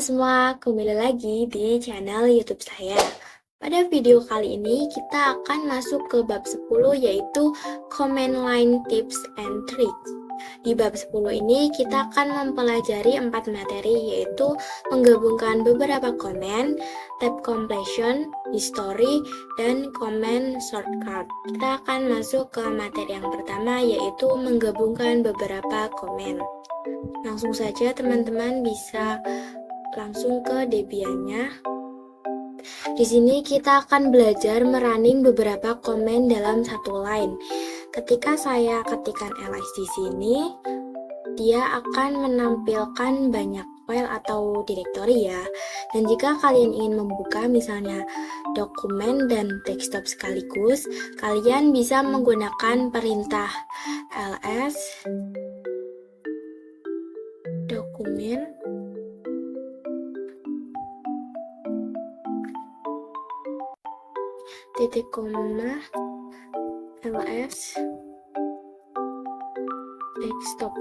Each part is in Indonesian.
semua, kembali lagi di channel YouTube saya. Pada video kali ini kita akan masuk ke bab 10 yaitu Command Line Tips and Tricks. Di bab 10 ini kita akan mempelajari 4 materi yaitu menggabungkan beberapa komen, tab completion, history, dan command shortcut. Kita akan masuk ke materi yang pertama yaitu menggabungkan beberapa komen. Langsung saja teman-teman bisa langsung ke Debiannya. Di sini kita akan belajar merunning beberapa komen dalam satu line. Ketika saya ketikkan ls di sini, dia akan menampilkan banyak file atau directory ya. Dan jika kalian ingin membuka misalnya dokumen dan desktop sekaligus, kalian bisa menggunakan perintah ls dokumen titik koma ls desktop.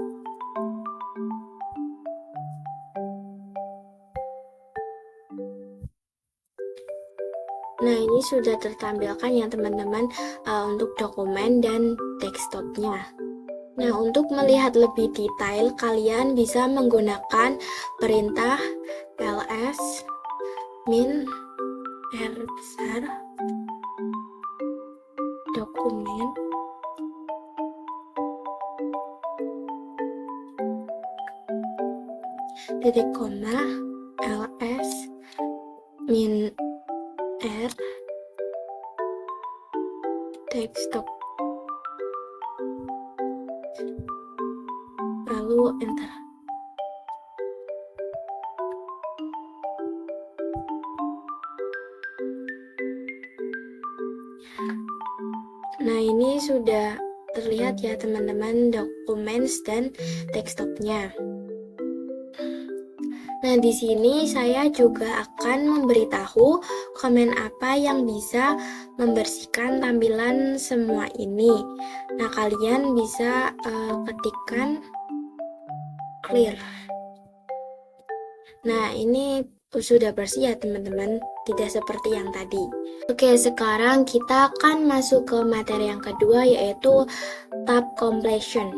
Nah, ini sudah tertampilkan ya teman-teman untuk dokumen dan desktopnya. Nah, untuk melihat lebih detail, kalian bisa menggunakan perintah ls min r besar dokumen titik koma ls min r desktop, lalu enter. Nah, ini sudah terlihat ya teman-teman dokumen dan desktopnya. Nah, di sini saya juga akan memberitahu komen apa yang bisa membersihkan tampilan semua ini. Nah, kalian bisa ketikkan clear. Nah, ini sudah bersih ya teman-teman, tidak seperti yang tadi. Oke, sekarang kita akan masuk ke materi yang kedua yaitu tab completion.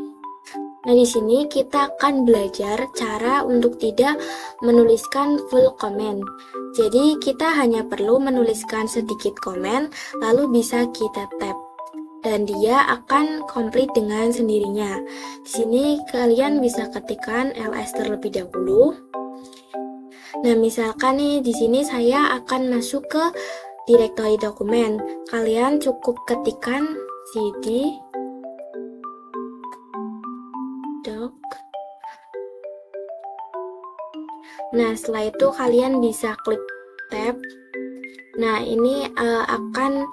Nah, di sini kita akan belajar cara untuk tidak menuliskan full comment. Jadi, kita hanya perlu menuliskan sedikit komen, lalu bisa kita tab. Dan dia akan komplit dengan sendirinya. Di sini kalian bisa ketikkan ls terlebih dahulu. Nah, misalkan nih di sini saya akan masuk ke directory dokumen. Kalian cukup ketikkan cd doc. Nah, setelah itu kalian bisa klik tab. Nah, ini akan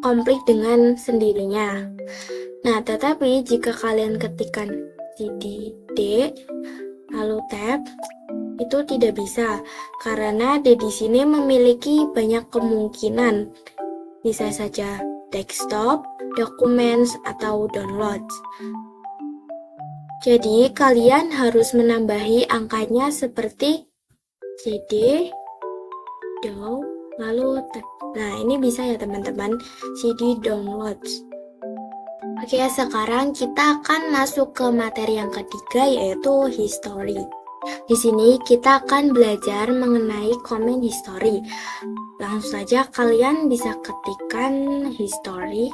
komplit dengan sendirinya. Nah, tetapi jika kalian ketikkan cd d lalu tab, itu tidak bisa karena D di sini memiliki banyak kemungkinan. Bisa saja desktop, documents, atau downloads. Jadi, kalian harus menambahi angkanya seperti cd, dow, lalu tab. Nah, ini bisa ya teman-teman, cd downloads. Oke, sekarang kita akan masuk ke materi yang ketiga yaitu history. Di sini kita akan belajar mengenai komen history. Langsung saja kalian bisa ketikkan history,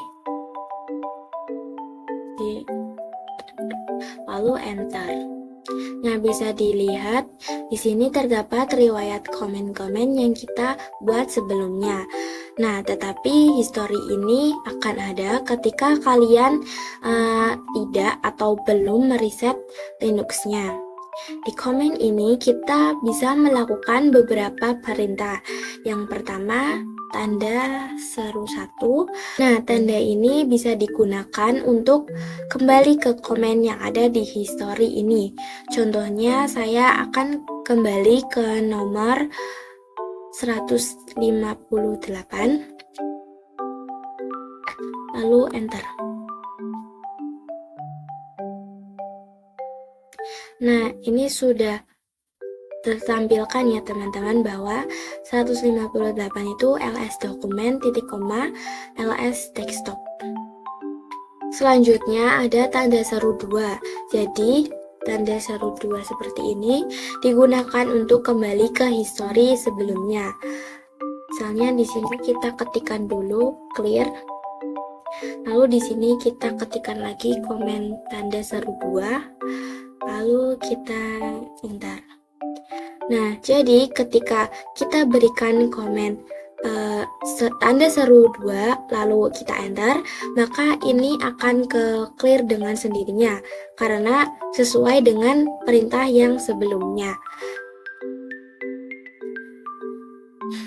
lalu enter. Nah, bisa dilihat di sini terdapat riwayat komen-komen yang kita buat sebelumnya. Nah, tetapi history ini akan ada ketika kalian tidak atau belum mereset Linux-nya. Di komen ini kita bisa melakukan beberapa perintah. Yang pertama, tanda seru 1. Nah, tanda ini bisa digunakan untuk kembali ke komen yang ada di history ini. Contohnya, saya akan kembali ke nomor 158, lalu enter. Nah, ini sudah tertampilkan ya teman-teman bahwa 158 itu ls dokumen titik koma ls desktop. Selanjutnya ada tanda seru 2. Jadi tanda seru 2 seperti ini digunakan untuk kembali ke histori sebelumnya. Misalnya di sini kita ketikkan dulu clear. Lalu di sini kita ketikkan lagi komen tanda seru 2. Lalu kita enter. Nah, jadi ketika kita berikan komen tanda seru 2 lalu kita enter, maka ini akan ke clear dengan sendirinya karena sesuai dengan perintah yang sebelumnya.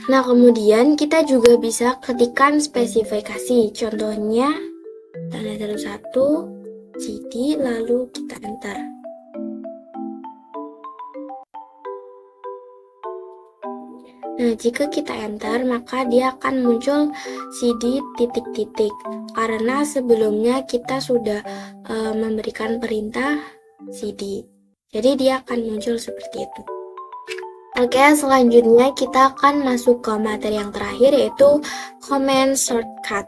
Nah, kemudian kita juga bisa ketikkan spesifikasi. Contohnya tanda seru 1 cd lalu kita enter. Nah, jika kita enter, maka dia akan muncul cd titik-titik karena sebelumnya kita sudah memberikan perintah cd. Jadi dia akan muncul seperti itu. Oke, selanjutnya kita akan masuk ke materi yang terakhir yaitu comment shortcut.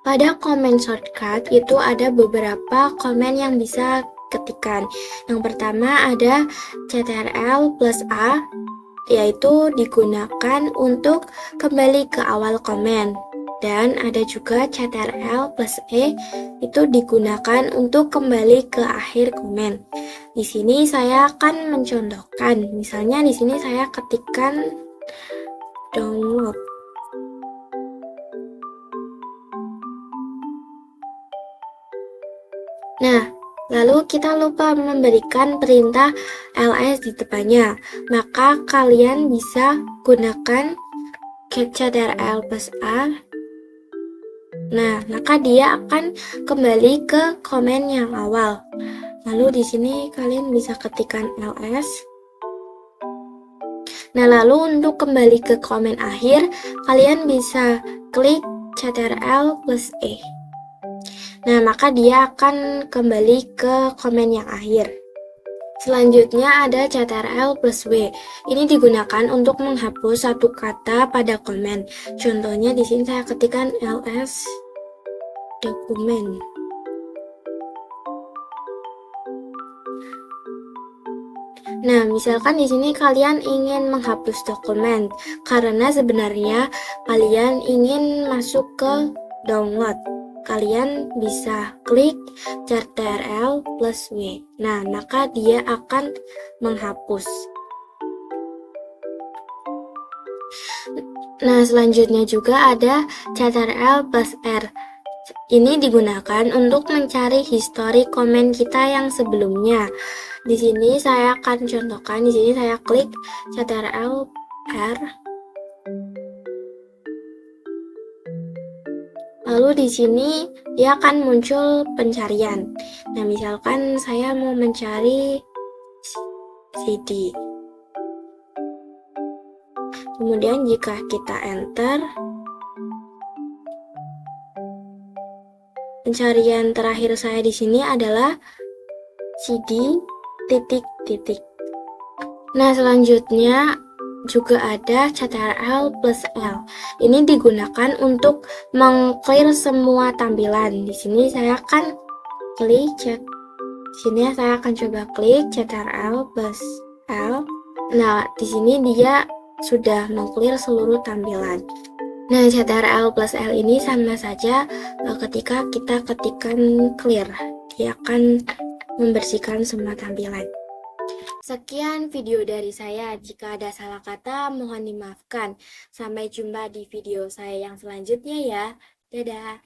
Pada comment shortcut itu ada beberapa komen yang bisa ketikan. Yang pertama ada Ctrl+A, yaitu digunakan untuk kembali ke awal komen. Dan ada juga Ctrl+E, itu digunakan untuk kembali ke akhir komen. Di sini saya akan mencontohkan. Misalnya di sini saya ketikkan download. Nah, lalu kita lupa memberikan perintah ls di depannya, maka kalian bisa gunakan Ctrl+A. Nah, maka dia akan kembali ke komen yang awal. Lalu di sini kalian bisa ketikkan ls. Nah, lalu untuk kembali ke komen akhir, kalian bisa klik Ctrl+E. Nah, maka dia akan kembali ke komen yang akhir. Selanjutnya ada Ctrl+W. Ini digunakan untuk menghapus satu kata pada komen. Contohnya di sini saya ketikkan ls dokumen. Nah, misalkan di sini kalian ingin menghapus dokumen karena sebenarnya kalian ingin masuk ke download. Kalian bisa klik Ctrl+W. Nah, maka dia akan menghapus. Nah, selanjutnya juga ada Ctrl+R. Ini digunakan untuk mencari histori komen kita yang sebelumnya. Di sini saya akan contohkan. Di sini saya klik Ctrl+R. Lalu di sini dia akan muncul pencarian. Nah, misalkan saya mau mencari cd. Kemudian jika kita enter, pencarian terakhir saya di sini adalah cd titik-titik. Nah, selanjutnya juga ada Ctrl+L. Ini digunakan untuk meng-clear semua tampilan. Di sini saya akan klik Di sini saya akan coba klik Ctrl+L. Nah, di sini dia sudah meng-clear seluruh tampilan. Nah, Ctrl+L ini sama saja ketika kita ketikkan clear. Dia akan membersihkan semua tampilan. Sekian video dari saya. Jika ada salah kata, mohon dimaafkan. Sampai jumpa di video saya yang selanjutnya ya. Dadah.